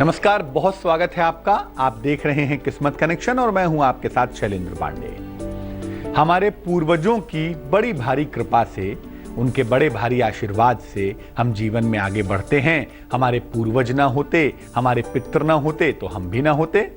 नमस्कार, बहुत स्वागत है आपका। आप देख रहे हैं किस्मत कनेक्शन और मैं हूं आपके साथ शैलेंद्र पांडे। हमारे पूर्वजों की बड़ी भारी कृपा से, उनके बड़े भारी आशीर्वाद से हम जीवन में आगे बढ़ते हैं। हमारे पूर्वज ना होते, हमारे पितर ना होते तो हम भी ना होते।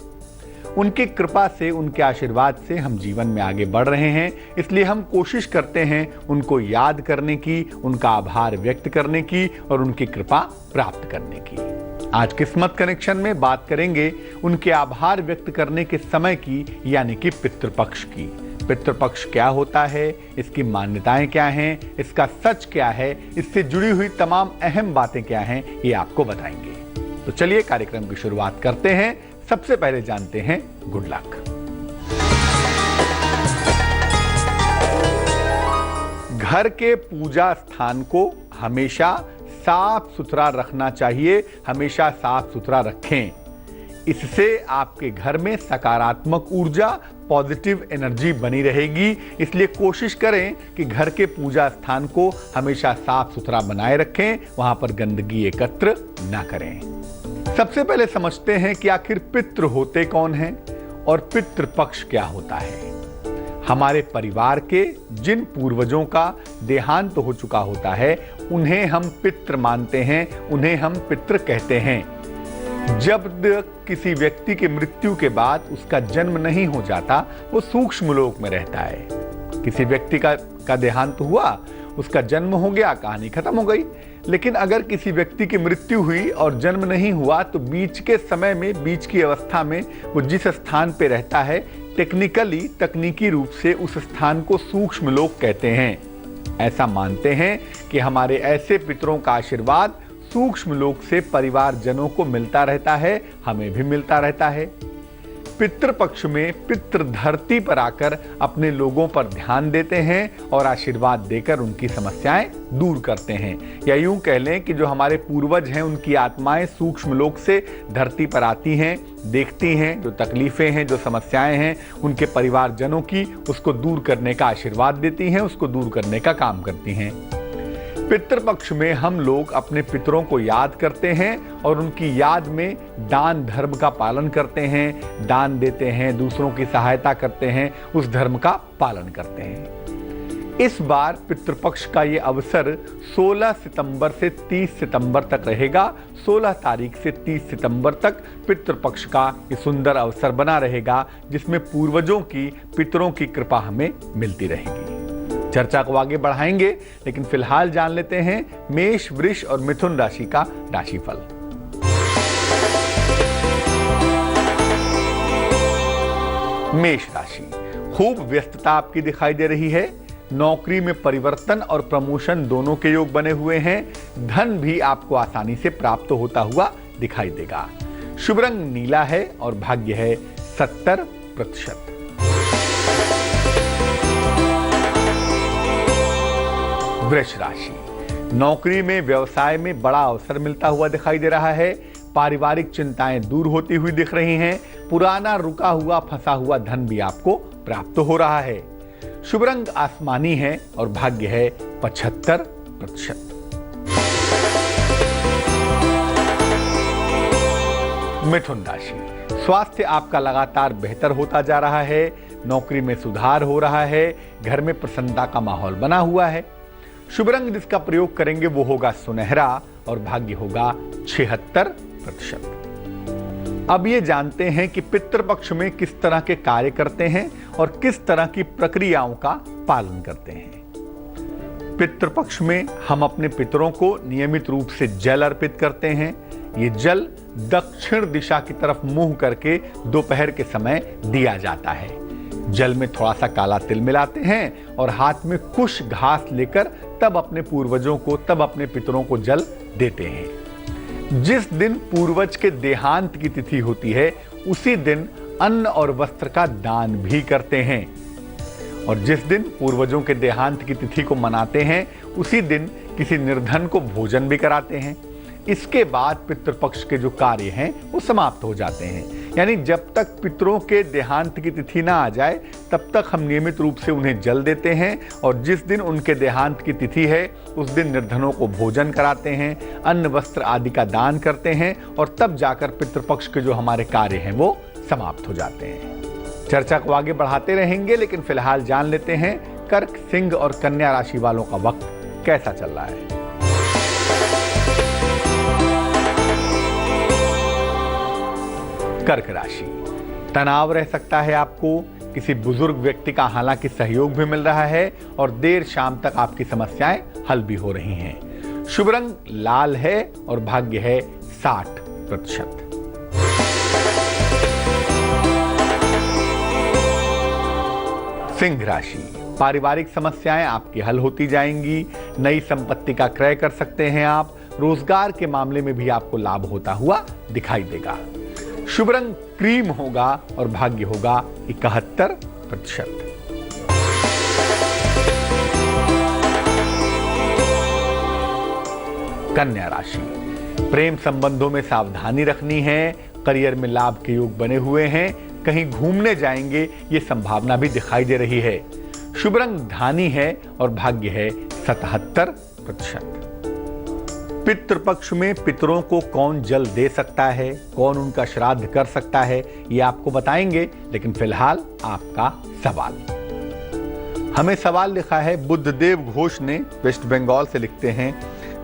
उनकी कृपा से, उनके आशीर्वाद से हम जीवन में आगे बढ़ रहे हैं। इसलिए हम कोशिश करते हैं उनको याद करने की, उनका आभार व्यक्त करने की और उनकी कृपा प्राप्त करने की। आज किस्मत कनेक्शन में बात करेंगे उनके आभार व्यक्त करने के समय की, यानी कि पितृपक्ष की। पितृपक्ष क्या होता है, इसकी मान्यताएं क्या हैं, इसका सच क्या है, इससे जुड़ी हुई तमाम अहम बातें क्या हैं, ये आपको बताएंगे। तो चलिए कार्यक्रम की शुरुआत करते हैं। सबसे पहले जानते हैं गुड लक। घर के पूजा स्थान को हमेशा साफ सुथरा रखना चाहिए। हमेशा साफ सुथरा रखें। इससे आपके घर में सकारात्मक ऊर्जा, पॉजिटिव एनर्जी बनी रहेगी। इसलिए कोशिश करें कि घर के पूजा स्थान को हमेशा साफ सुथरा बनाए रखें, वहां पर गंदगी एकत्र ना करें। सबसे पहले समझते हैं कि आखिर पितृ होते कौन हैं और पितृपक्ष क्या होता है। हमारे परिवार के जिन पूर्वजों का देहांत हो चुका होता है, उन्हें हम पितृ मानते हैं, उन्हें हम पितृ कहते हैं। जब किसी व्यक्ति की मृत्यु के बाद उसका जन्म नहीं हो जाता, वो सूक्ष्म लोक में रहता है। किसी व्यक्ति का देहांत हुआ, उसका जन्म हो गया, कहानी खत्म हो गई। लेकिन अगर किसी व्यक्ति की मृत्यु हुई और जन्म नहीं हुआ, तो बीच के समय में, बीच की अवस्था में वो जिस स्थान पे रहता है, तकनीकी रूप से उस स्थान को सूक्ष्म लोक कहते हैं। ऐसा मानते हैं कि हमारे ऐसे पितरों का आशीर्वाद सूक्ष्म लोक से परिवारजनों को मिलता रहता है, हमें भी मिलता रहता है। पितृपक्ष में पितृ धरती पर आकर अपने लोगों पर ध्यान देते हैं और आशीर्वाद देकर उनकी समस्याएं दूर करते हैं। या यूं कह लें कि जो हमारे पूर्वज हैं, उनकी आत्माएं सूक्ष्म लोक से धरती पर आती हैं, देखती हैं, जो तकलीफें हैं, जो समस्याएं हैं उनके परिवारजनों की, उसको दूर करने का आशीर्वाद देती हैं, उसको दूर करने का काम करती हैं। पितृपक्ष में हम लोग अपने पितरों को याद करते हैं और उनकी याद में दान धर्म का पालन करते हैं, दान देते हैं, दूसरों की सहायता करते हैं, उस धर्म का पालन करते हैं। इस बार पितृपक्ष का ये अवसर 16 सितंबर से 30 सितंबर तक रहेगा। 16 तारीख से 30 सितंबर तक पितृपक्ष का ये सुंदर अवसर बना रहेगा, जिसमें पूर्वजों की, पितरों की कृपा हमें मिलती रहेगी। चर्चा को आगे बढ़ाएंगे, लेकिन फिलहाल जान लेते हैं मेष, वृष और मिथुन राशि का राशिफल। मेष राशि, खूब व्यस्तता आपकी दिखाई दे रही है। नौकरी में परिवर्तन और प्रमोशन दोनों के योग बने हुए हैं। धन भी आपको आसानी से प्राप्त होता हुआ दिखाई देगा। शुभ रंग नीला है और भाग्य है 70%। वृष राशि, नौकरी में, व्यवसाय में बड़ा अवसर मिलता हुआ दिखाई दे रहा है। पारिवारिक चिंताएं दूर होती हुई दिख रही हैं। पुराना रुका हुआ, फंसा हुआ धन भी आपको प्राप्त हो रहा है। शुभ रंग आसमानी है और भाग्य है 75%। मिथुन राशि, स्वास्थ्य आपका लगातार बेहतर होता जा रहा है। नौकरी में सुधार हो रहा है। घर में प्रसन्नता का माहौल बना हुआ है। शुभ रंग जिसका प्रयोग करेंगे वो होगा सुनहरा और भाग्य होगा 76%। अब ये जानते हैं कि पितृपक्ष में किस तरह के कार्य करते हैं और किस तरह की प्रक्रियाओं का पालन करते हैं। पितृपक्ष में हम अपने पितरों को नियमित रूप से जल अर्पित करते हैं। ये जल दक्षिण दिशा की तरफ मुंह करके दोपहर के समय दिया जाता है। जल में थोड़ा सा काला तिल मिलाते हैं और हाथ में कुश घास लेकर तब अपने पूर्वजों को, तब अपने पितरों को जल देते हैं। जिस दिन पूर्वज के देहांत की तिथि होती है, उसी दिन अन्न और वस्त्र का दान भी करते हैं। और जिस दिन पूर्वजों के देहांत की तिथि को मनाते हैं, उसी दिन किसी निर्धन को भोजन भी कराते हैं। इसके बाद पितृपक्ष के जो कार्य हैं वो समाप्त हो जाते हैं। यानी जब तक पितरों के देहांत की तिथि ना आ जाए तब तक हम नियमित रूप से उन्हें जल देते हैं, और जिस दिन उनके देहांत की तिथि है उस दिन निर्धनों को भोजन कराते हैं, अन्न वस्त्र आदि का दान करते हैं, और तब जाकर पितृपक्ष के जो हमारे कार्य हैं वो समाप्त हो जाते हैं। चर्चा को आगे बढ़ाते रहेंगे, लेकिन फिलहाल जान लेते हैं कर्क, सिंह और कन्या राशि वालों का वक्त कैसा चल रहा है। कर्क राशि, तनाव रह सकता है आपको, किसी बुजुर्ग व्यक्ति का हालांकि सहयोग भी मिल रहा है, और देर शाम तक आपकी समस्याएं हल भी हो रही हैं। शुभ रंग लाल है और भाग्य है 60%। सिंह राशि, पारिवारिक समस्याएं आपकी हल होती जाएंगी, नई संपत्ति का क्रय कर सकते हैं आप, रोजगार के मामले में भी आपको लाभ होता हुआ दिखाई देगा। शुभ रंग क्रीम होगा और भाग्य होगा 71%। कन्या राशि, प्रेम संबंधों में सावधानी रखनी है, करियर में लाभ के योग बने हुए हैं, कहीं घूमने जाएंगे ये संभावना भी दिखाई दे रही है। शुभ रंग धानी है और भाग्य है 77%। पितृपक्ष में पितरों को कौन जल दे सकता है, कौन उनका श्राद्ध कर सकता है, ये आपको बताएंगे, लेकिन फिलहाल आपका सवाल। हमें सवाल लिखा है बुद्धदेव घोष ने, वेस्ट बंगाल से लिखते हैं।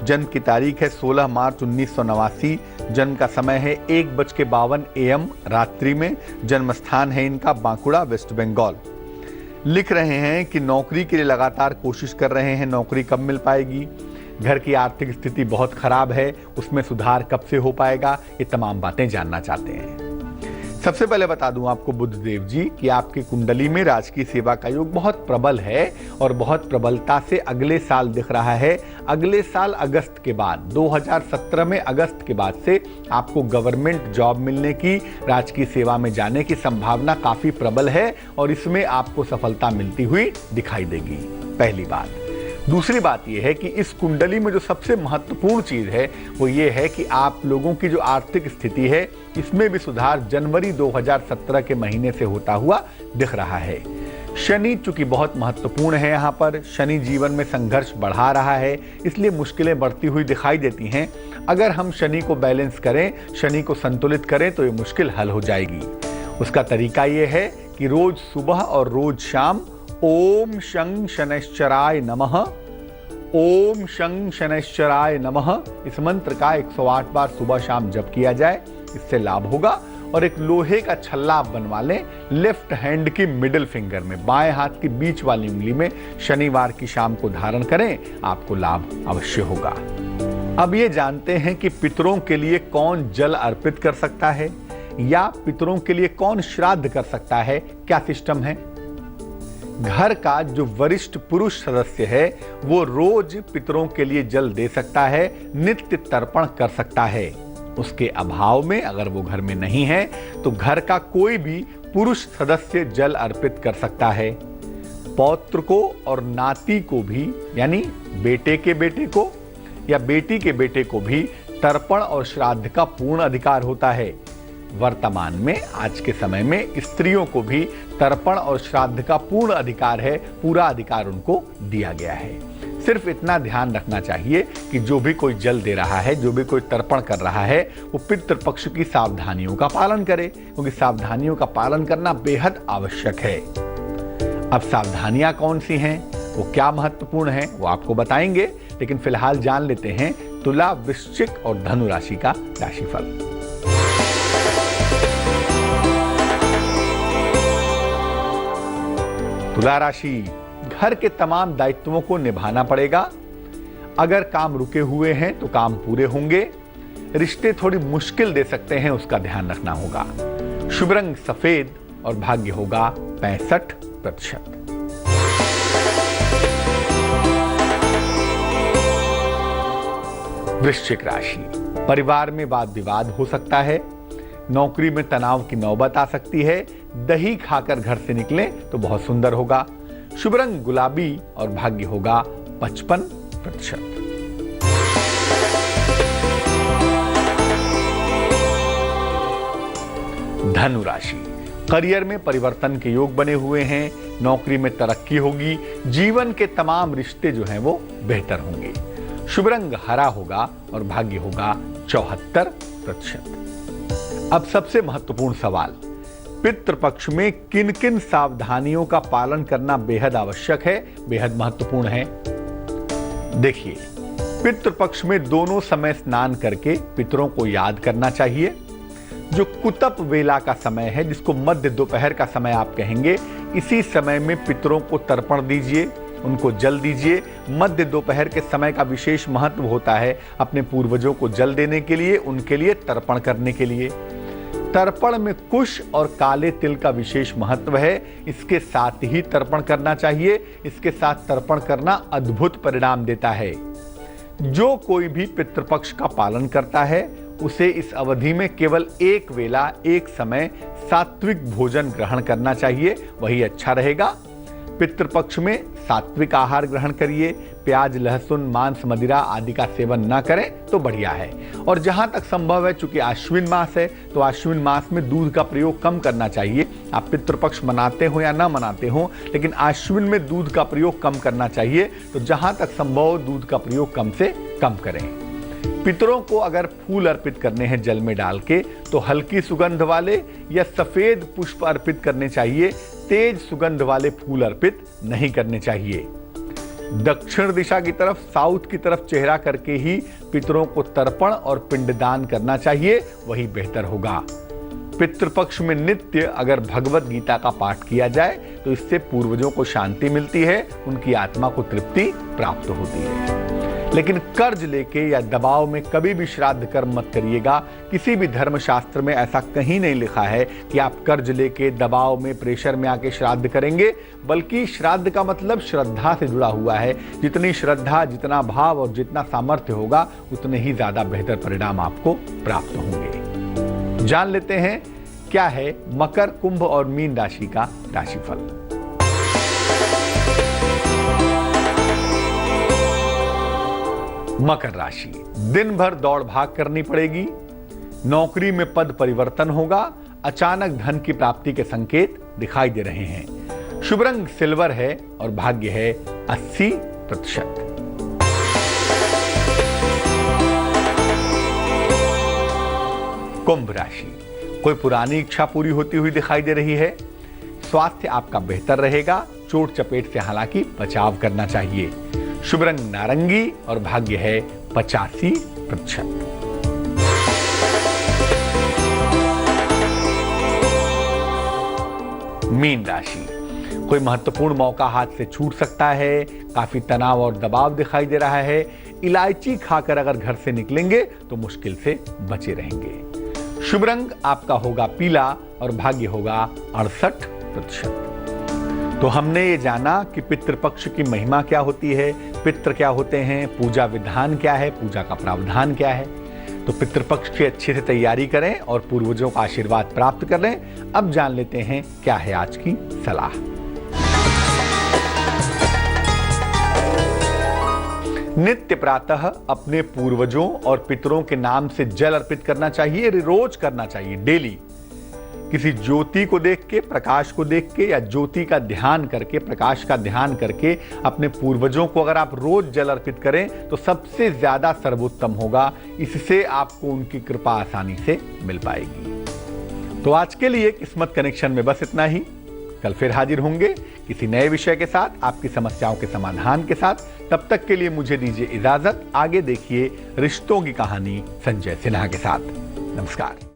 जन्म की तारीख है 16 मार्च 1989, जन्म का समय है 1:52 AM रात्रि में, जन्म स्थान है इनका बांकुड़ा, वेस्ट बंगाल। लिख रहे हैं कि नौकरी के लिए लगातार कोशिश कर रहे हैं, नौकरी कब मिल पाएगी, घर की आर्थिक स्थिति बहुत खराब है, उसमें सुधार कब से हो पाएगा, ये तमाम बातें जानना चाहते हैं। सबसे पहले बता दूं आपको बुद्धदेव जी कि आपकी कुंडली में राजकीय सेवा का योग बहुत प्रबल है, और बहुत प्रबलता से अगले साल दिख रहा है। अगले साल अगस्त के बाद, 2017 में अगस्त के बाद से आपको गवर्नमेंट जॉब मिलने की, राजकीय सेवा में जाने की संभावना काफी प्रबल है, और इसमें आपको सफलता मिलती हुई दिखाई देगी। पहली बात। दूसरी बात यह है कि इस कुंडली में जो सबसे महत्वपूर्ण चीज है वो ये है कि आप लोगों की जो आर्थिक स्थिति है इसमें भी सुधार जनवरी 2017 के महीने से होता हुआ दिख रहा है। शनि चूंकि बहुत महत्वपूर्ण है, यहाँ पर शनि जीवन में संघर्ष बढ़ा रहा है, इसलिए मुश्किलें बढ़ती हुई दिखाई देती हैं। अगर हम शनि को बैलेंस करें, शनि को संतुलित करें, तो ये मुश्किल हल हो जाएगी। उसका तरीका ये है कि रोज सुबह और रोज शाम ओम शं शनैश्चराय नमः, ओम शं शनैश्चराय नमः, इस मंत्र का 108 बार सुबह शाम जप किया जाए, इससे लाभ होगा। और एक लोहे का छल्ला आप बनवा लें, लेफ्ट हैंड की मिडिल फिंगर में, बाएं हाथ की बीच वाली उंगली में, शनिवार की शाम को धारण करें, आपको लाभ अवश्य होगा। अब ये जानते हैं कि पितरों के लिए कौन जल अर्पित कर सकता है, या पितरों के लिए कौन श्राद्ध कर सकता है। क्या सिस्टम है? घर का जो वरिष्ठ पुरुष सदस्य है वो रोज पितरों के लिए जल दे सकता है, नित्य तर्पण कर सकता है। उसके अभाव में, अगर वो घर में नहीं है, तो घर का कोई भी पुरुष सदस्य जल अर्पित कर सकता है। पौत्र को और नाती को भी, यानी बेटे के बेटे को या बेटी के बेटे को भी तर्पण और श्राद्ध का पूर्ण अधिकार होता है। वर्तमान में, आज के समय में, स्त्रियों को भी तर्पण और श्राद्ध का पूर्ण अधिकार है, पूरा अधिकार उनको दिया गया है। सिर्फ इतना ध्यान रखना चाहिए कि जो भी कोई जल दे रहा है, जो भी कोई तर्पण कर रहा है, वो पितृपक्ष की सावधानियों का पालन करे, क्योंकि सावधानियों का पालन करना बेहद आवश्यक है। अब सावधानियां कौन सी हैं, वो क्या महत्वपूर्ण है, वो आपको बताएंगे, लेकिन फिलहाल जान लेते हैं तुला, वृश्चिक और धनु राशि का राशिफल। तुला राशि, घर के तमाम दायित्वों को निभाना पड़ेगा। अगर काम रुके हुए हैं तो काम पूरे होंगे। रिश्ते थोड़ी मुश्किल दे सकते हैं, उसका ध्यान रखना होगा। शुभ रंग सफेद और भाग्य होगा 65%। वृश्चिक राशि, परिवार में वाद विवाद हो सकता है, नौकरी में तनाव की नौबत आ सकती है। दही खाकर घर से निकलें तो बहुत सुंदर होगा। शुभ रंग गुलाबी और भाग्य होगा 55%। धनु राशि, करियर में परिवर्तन के योग बने हुए हैं, नौकरी में तरक्की होगी, जीवन के तमाम रिश्ते जो हैं वो बेहतर होंगे। शुभ रंग हरा होगा और भाग्य होगा 74%। अब सबसे महत्वपूर्ण सवाल, पितृपक्ष में किन किन सावधानियों का पालन करना बेहद आवश्यक है, बेहद महत्वपूर्ण है। देखिए, पितृपक्ष में दोनों समय स्नान करके पितरों को याद करना चाहिए। जो कुतप वेला का समय है, जिसको मध्य दोपहर का समय आप कहेंगे, इसी समय में पितरों को तर्पण दीजिए, उनको जल दीजिए। मध्य दोपहर के समय का विशेष महत्व होता है अपने पूर्वजों को जल देने के लिए, उनके लिए तर्पण करने के लिए। तर्पण में कुश और काले तिल का विशेष महत्व है, इसके साथ ही तर्पण करना चाहिए। इसके साथ तर्पण करना अद्भुत परिणाम देता है। जो कोई भी पितृपक्ष का पालन करता है उसे इस अवधि में केवल एक वेला, एक समय सात्विक भोजन ग्रहण करना चाहिए, वही अच्छा रहेगा। पितृपक्ष में सात्विक आहार ग्रहण करिए, प्याज, लहसुन, मांस, मदिरा आदि का सेवन ना करें तो बढ़िया है। और जहां तक संभव है, चूंकि आश्विन मास है तो आश्विन मास में दूध का प्रयोग कम करना चाहिए। आप पितृपक्ष मनाते हो या ना मनाते हो, लेकिन आश्विन में दूध का प्रयोग कम करना चाहिए। तो जहां तक संभव हो दूध का प्रयोग कम से कम करें। पितरों को अगर फूल अर्पित करने हैं जल में डाल के, तो हल्की सुगंध वाले या सफेद पुष्प अर्पित करने चाहिए, तेज सुगंध वाले फूल अर्पित नहीं करने चाहिए। दक्षिण दिशा की तरफ, साउथ की तरफ चेहरा करके ही पितरों को तर्पण और पिंडदान करना चाहिए, वही बेहतर होगा। पितृपक्ष में नित्य अगर भगवत गीता का पाठ किया जाए तो इससे पूर्वजों को शांति मिलती है, उनकी आत्मा को तृप्ति प्राप्त होती है। लेकिन कर्ज लेके या दबाव में कभी भी श्राद्ध कर्म मत करिएगा। किसी भी धर्मशास्त्र में ऐसा कहीं नहीं लिखा है कि आप कर्ज लेके दबाव में, प्रेशर में आके श्राद्ध करेंगे, बल्कि श्राद्ध का मतलब श्रद्धा से जुड़ा हुआ है। जितनी श्रद्धा, जितना भाव और जितना सामर्थ्य होगा, उतने ही ज्यादा बेहतर परिणाम आपको प्राप्त होंगे। जान लेते हैं क्या है मकर, कुंभ और मीन राशि का राशिफल। मकर राशि, दिन भर दौड़ भाग करनी पड़ेगी, नौकरी में पद परिवर्तन होगा, अचानक धन की प्राप्ति के संकेत दिखाई दे रहे हैं। शुभ रंग सिल्वर है और भाग्य है 80%। कुंभ राशि, कोई पुरानी इच्छा पूरी होती हुई दिखाई दे रही है। स्वास्थ्य आपका बेहतर रहेगा, चोट चपेट से हालांकि बचाव करना चाहिए। शुभ रंग नारंगी और भाग्य है 85%। मीन राशि, कोई महत्वपूर्ण मौका हाथ से छूट सकता है, काफी तनाव और दबाव दिखाई दे रहा है। इलायची खाकर अगर घर से निकलेंगे तो मुश्किल से बचे रहेंगे। शुभ रंग आपका होगा पीला और भाग्य होगा 68%। तो हमने ये जाना कि पितृपक्ष की महिमा क्या होती है, पितृ क्या होते हैं, पूजा विधान क्या है, पूजा का प्रावधान क्या है। तो पितृपक्ष की अच्छे से तैयारी करें और पूर्वजों का आशीर्वाद प्राप्त कर लें। अब जान लेते हैं क्या है आज की सलाह। नित्य प्रातः अपने पूर्वजों और पितरों के नाम से जल अर्पित करना चाहिए, रोज करना चाहिए, डेली। किसी ज्योति को देख के, प्रकाश को देख के या ज्योति का ध्यान करके, प्रकाश का ध्यान करके अपने पूर्वजों को अगर आप रोज जल अर्पित करें तो सबसे ज्यादा सर्वोत्तम होगा। इससे आपको उनकी कृपा आसानी से मिल पाएगी। तो आज के लिए किस्मत कनेक्शन में बस इतना ही। कल फिर हाजिर होंगे किसी नए विषय के साथ, आपकी समस्याओं के समाधान के साथ। तब तक के लिए मुझे दीजिए इजाजत। आगे देखिए रिश्तों की कहानी संजय सिन्हा के साथ। नमस्कार।